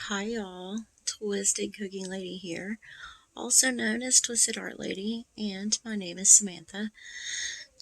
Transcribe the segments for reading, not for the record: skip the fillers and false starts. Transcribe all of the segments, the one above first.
Hi y'all, Twisted Cooking Lady here, also known as Twisted Art Lady, and my name is Samantha.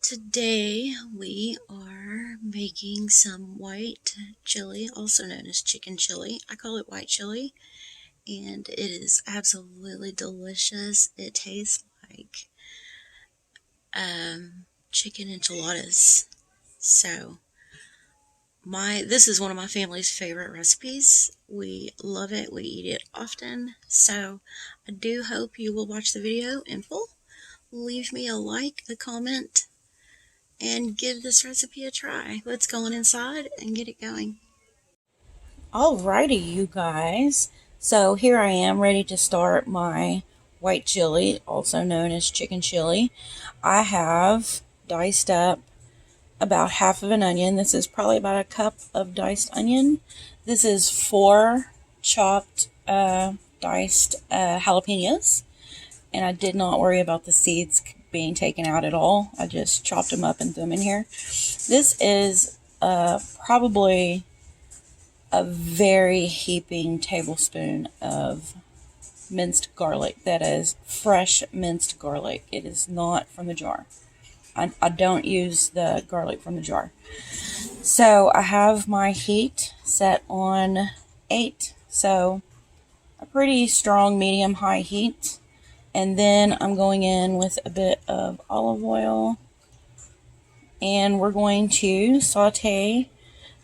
Today we are making some white chili, also known as chicken chili. I call it white chili, and it is absolutely delicious. It tastes like chicken enchiladas. So this is one of my family's favorite recipes. We love it. We eat it often. So I do hope you will watch the video in full. Leave me a like, a comment, and give this recipe a try. Let's go on inside and get it going. Alrighty, you guys. So here I am ready to start my white chili, also known as chicken chili. I have diced up about half of an onion. This is probably about a cup of diced onion. This is 4 chopped diced jalapenos, and I did not worry about the seeds being taken out at all. I just chopped them up and threw them in here. This is probably a very heaping tablespoon of minced garlic. That is fresh minced garlic. It is not from the jar. I don't use the garlic from the jar. So I have my heat set on 8, so a pretty strong medium-high heat. And then I'm going in with a bit of olive oil, and we're going to saute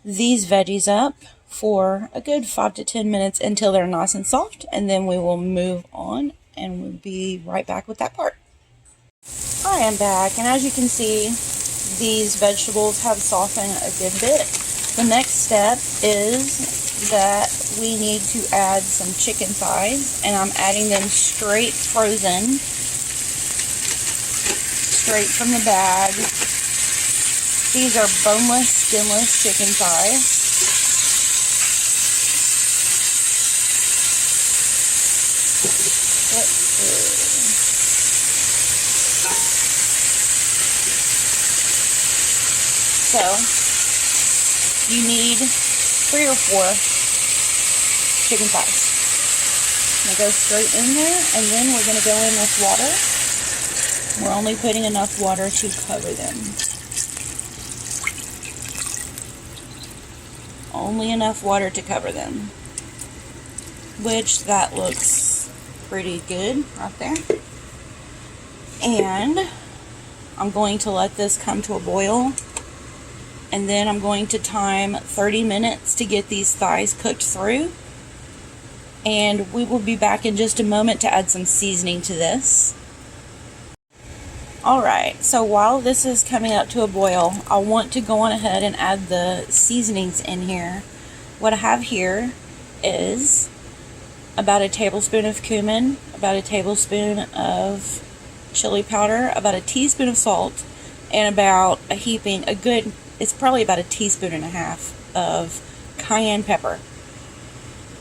these veggies up for a good 5 to 10 minutes until they're nice and soft, and then we will move on and we'll be right back with that part. I am back, and as you can see, these vegetables have softened a good bit. The next step is that we need to add some chicken thighs, and I'm adding them straight frozen, straight from the bag. These are boneless, skinless chicken thighs. Let's see. So, you need 3 or 4 chicken thighs. I'm going to go straight in there, and then we're going to go in with water. We're only putting enough water to cover them. Only enough water to cover them. Which, that looks pretty good right there. And I'm going to let this come to a boil. And then I'm going to time 30 minutes to get these thighs cooked through. And we will be back in just a moment to add some seasoning to this. Alright, so while this is coming up to a boil, I want to go on ahead and add the seasonings in here. What I have here is about a tablespoon of cumin, about a tablespoon of chili powder, about a teaspoon of salt, and about it's probably about a teaspoon and a half of cayenne pepper.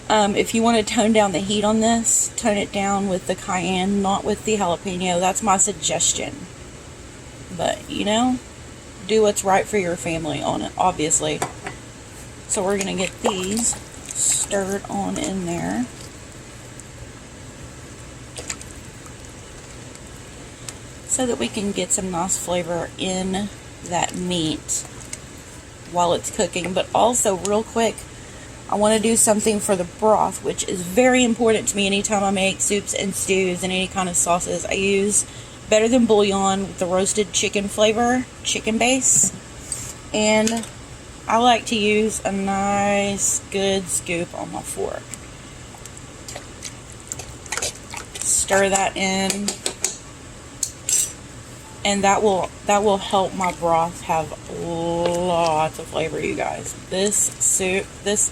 If you want to tone down the heat on this, tone it down with the cayenne, not with the jalapeno. That's my suggestion. But, do what's right for your family on it, obviously. So we're going to get these stirred on in there. So that we can get some nice flavor in that meat while it's cooking. But also, real quick, I want to do something for the broth, which is very important to me anytime I make soups and stews and any kind of sauces. I use Better Than Bouillon with the roasted chicken flavor, chicken base. And I like to use a nice, good scoop on my fork. Stir that in. And that will help my broth have lots of flavor, you guys. This soup, this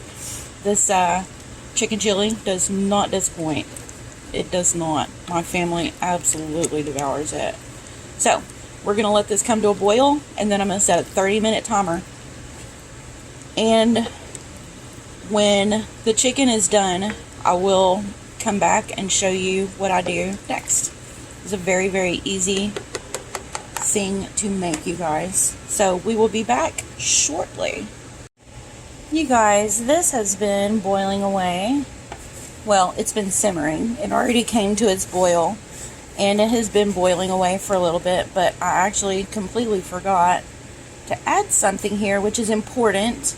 chicken chili does not disappoint. It does not. My family absolutely devours it. So, we're going to let this come to a boil, and then I'm going to set a 30-minute timer. And when the chicken is done, I will come back and show you what I do next. It's a very, very easy thing to make, you guys. So we will be back shortly. You guys, this has been boiling away well, it's been simmering. It already came to its boil, and it has been boiling away for a little bit, but I actually completely forgot to add something here, which is important.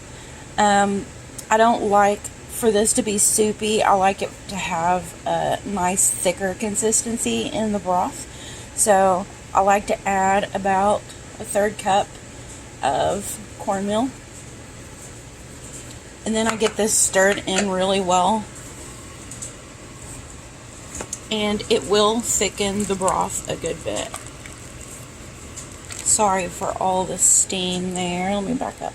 I don't like for this to be soupy. I like it to have a nice thicker consistency in the broth. So I like to add about a 1/3 cup of cornmeal. And then I get this stirred in really well. And it will thicken the broth a good bit. Sorry for all the steam there. Let me back up.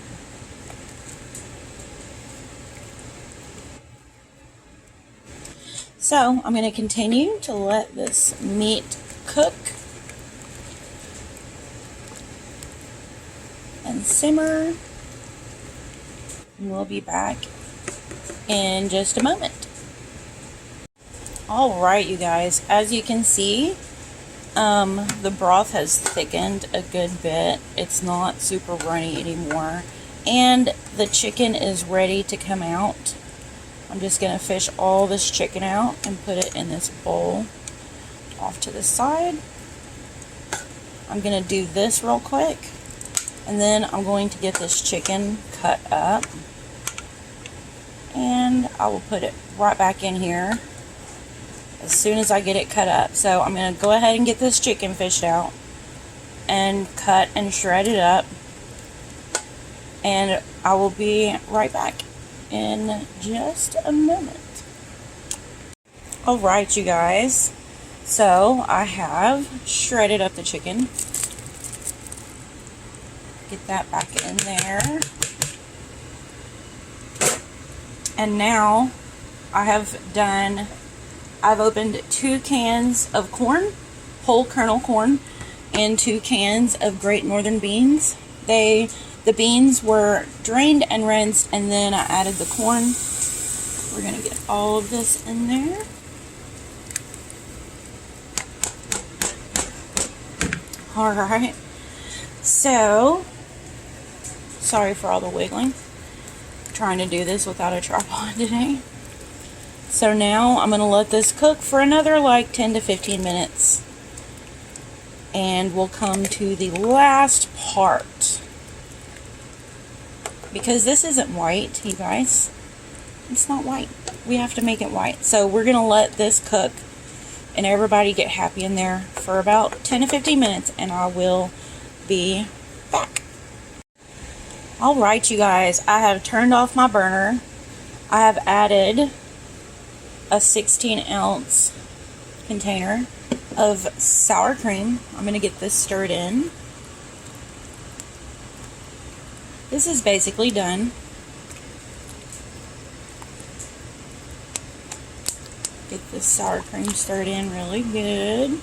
So I'm going to continue to let this meat cook and simmer. And we'll be back in just a moment. Alright, you guys, as you can see, the broth has thickened a good bit. It's not super runny anymore. And the chicken is ready to come out. I'm just going to fish all this chicken out and put it in this bowl off to the side. I'm going to do this real quick. And then I'm going to get this chicken cut up. And I will put it right back in here as soon as I get it cut up. So I'm going to go ahead and get this chicken fished out and cut and shred it up. And I will be right back in just a moment. Alright, you guys. So I have shredded up the chicken. Get that back in there. And now I've opened 2 cans of corn, whole kernel corn, and 2 cans of Great Northern beans. The beans were drained and rinsed, and then I added the corn. We're going to get all of this in there. Alright, so, sorry for all the wiggling. I'm trying to do this without a tripod today. So now I'm going to let this cook for another like 10 to 15 minutes. And we'll come to the last part. Because this isn't white, you guys. It's not white. We have to make it white. So we're going to let this cook and everybody get happy in there for about 10 to 15 minutes. And I will be back. Alright, you guys. I have turned off my burner. I have added a 16-ounce container of sour cream. I'm going to get this stirred in. This is basically done. Get this sour cream stirred in really good.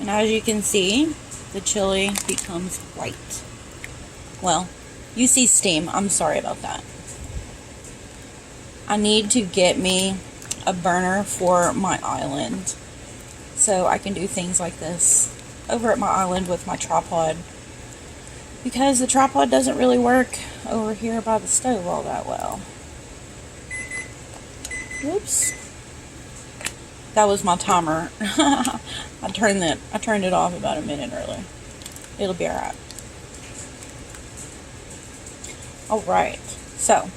And as you can see, the chili becomes white. Well, you see steam. I'm sorry about that. I need to get me a burner for my island so I can do things like this over at my island with my tripod, because the tripod doesn't really work over here by the stove all that well. Whoops, that was my timer. I turned it off about a minute early. It'll be alright. Alright, so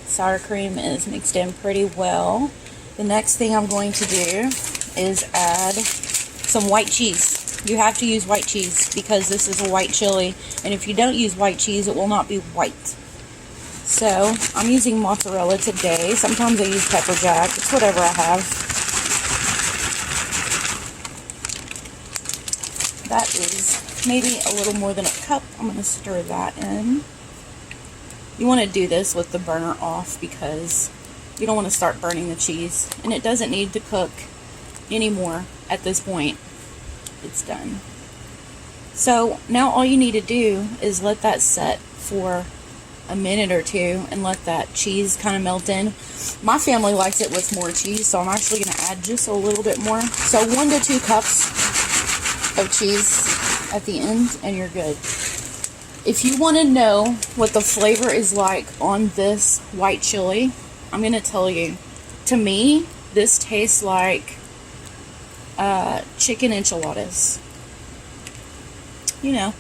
sour cream is mixed in pretty well. The next thing I'm going to do is add some white cheese. You have to use white cheese because this is a white chili, and if you don't use white cheese, it will not be white. So I'm using mozzarella today. Sometimes I use pepper jack. It's whatever I have. That is maybe a little more than a cup. I'm going to stir that in. You want to do this with the burner off because you don't want to start burning the cheese. And it doesn't need to cook anymore at this point. It's done. So now all you need to do is let that set for a minute or two and let that cheese kind of melt in. My family likes it with more cheese, so I'm actually going to add just a little bit more. So 1 to 2 cups of cheese at the end, and you're good. If you want to know what the flavor is like on this white chili, I'm going to tell you, to me, this tastes like chicken enchiladas. You know,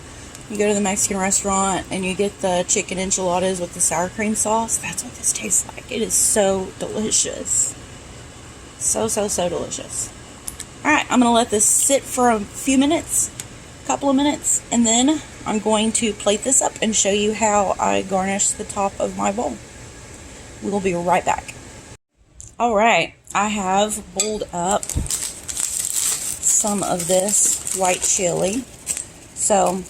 you go to the Mexican restaurant and you get the chicken enchiladas with the sour cream sauce. That's what this tastes like. It is so delicious. So delicious. Alright, I'm going to let this sit for a few minutes, a couple of minutes, and then I'm going to plate this up and show you how I garnish the top of my bowl. We will be right back. Alright, I have bowled up some of this white chili. So,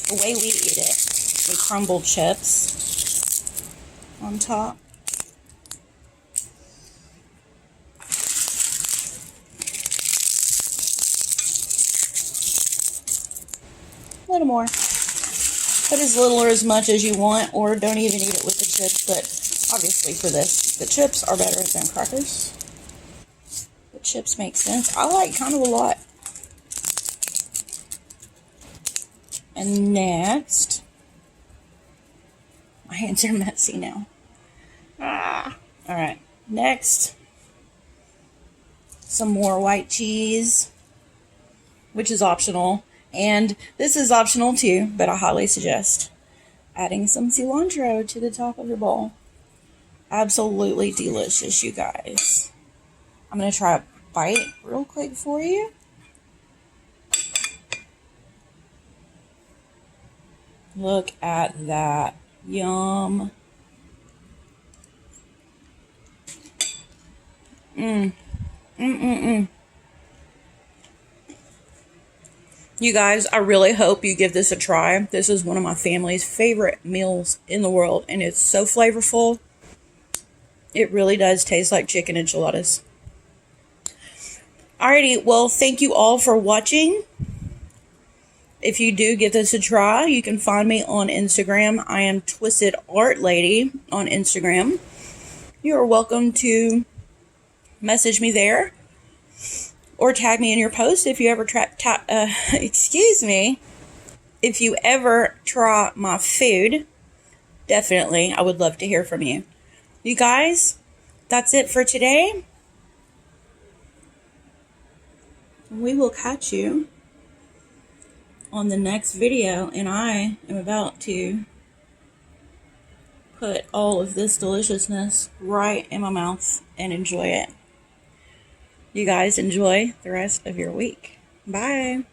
the way we eat it, we crumble chips on top. A little more. Put as little or as much as you want, or don't even eat it with the chips, but obviously for this, the chips are better than crackers. The chips make sense. I like kind of a lot. And next, my hands are messy now. Alright, next, some more white cheese, which is optional. And this is optional too, but I highly suggest adding some cilantro to the top of your bowl. Absolutely delicious, you guys. I'm going to try a bite real quick for you. Look at that. Yum. You guys, I really hope you give this a try. This is one of my family's favorite meals in the world, and it's so flavorful. It really does taste like chicken enchiladas. Alrighty, well, thank you all for watching. If you do give this a try, you can find me on Instagram. I am Twisted Art Lady on Instagram. You are welcome to message me there or tag me in your post if you ever if you ever try my food. Definitely, I would love to hear from you. You guys, that's it for today. We will catch you on the next video, and I am about to put all of this deliciousness right in my mouth and enjoy it. You guys enjoy the rest of your week. Bye.